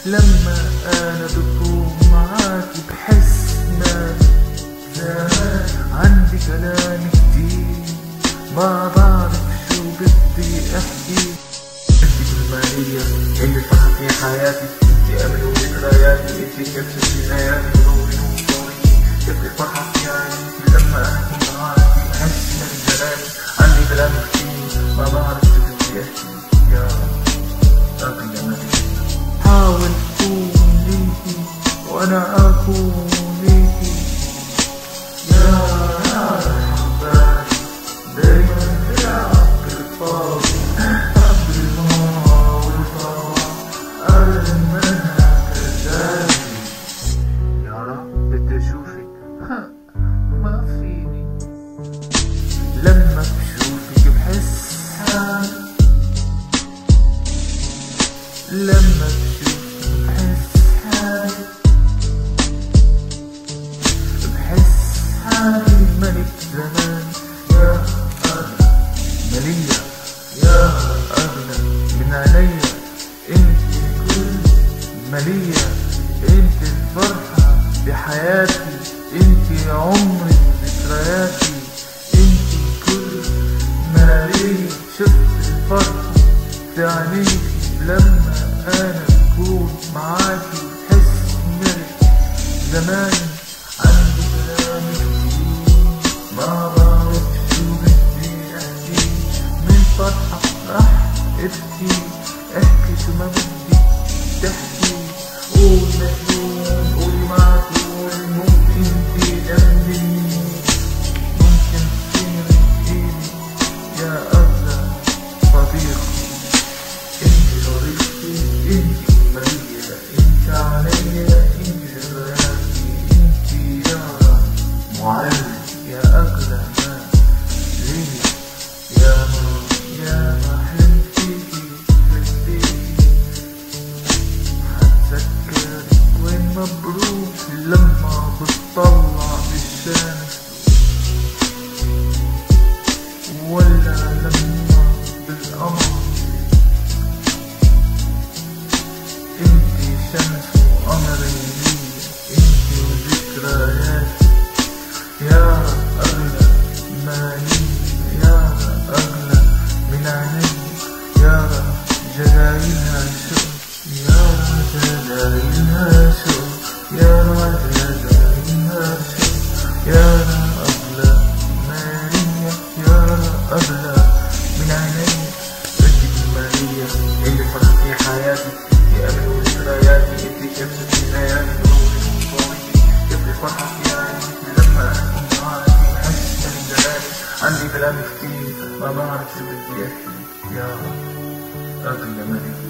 لما انا بكون معاكي بحس زمان عندي كلام كتير ما بعرف شو بدي احكي. انتي بالمالية اللي فرحت في حياتي، انتي امل وذكرياتي، انتي كبسة في ليالي ونوري ونوري، كيف الفرحة في عينيكي لما انا كنت معاكي بحس زمان عندي كلام كتير ما بعرف شو بدي احكي. يا رب يا مالي حاول تكون ليكي وانا اكون ليكي. يا حبايبي دايما العب بالفاضي عبد الماء والفاضي أقل منها كذابي. يا رب بدي اشوفك ما فيني، لما بشوفك بحس حالي، لما بشوفك بحس حالي، بحس حالي ملك زمان. يا أغلى مالية، يا أغلى من عينيا، انت كل مالية، انت الفرحة بحياتي، انت عمري وذكرياتي، انت كل مالية. شفت الفرحة في عينيكي لما انا بكون معاكي بحس ملك زمان عندي كلام كتير ما بعرف شو بدي احكي، من فرحة رح ابكي، احكي شو ما بدي تحكي، قول مجنون قول معقول، ممكن تأمني ممكن تصيري إيدي يا أغلى صديق. انت صديقتي، انت مالية، انت عليا، انت ذكرياتي، انت يا معلم، يا أغلى ما ليا. يا ما حلمت فيكي حلمت فيكي، حتذكرك وين ما بروح لما بتطلع بالشمس، ولا لما بالقمر. انتي شمس وقمري ليا، انتي وذكرياتي، يا أغلى ما ليا، يا أغلى من عيني، يا جلايلها شوق، يا جلايلها شوق، يا جلايلها شوق، يا أغلى ما ليا، يا أغلى من عيني. بدك المالية اللي فرحت في حياتي، انتي أمل وذكرياتي، انتي كبسة في ليالي ونوري ونوري، كيف الفرحة في عينيكي لما أنا كنت معاكي بحس بجلالي عندي كلام كتير ما بعرف شو بدي احكي. يا أغلى مالي.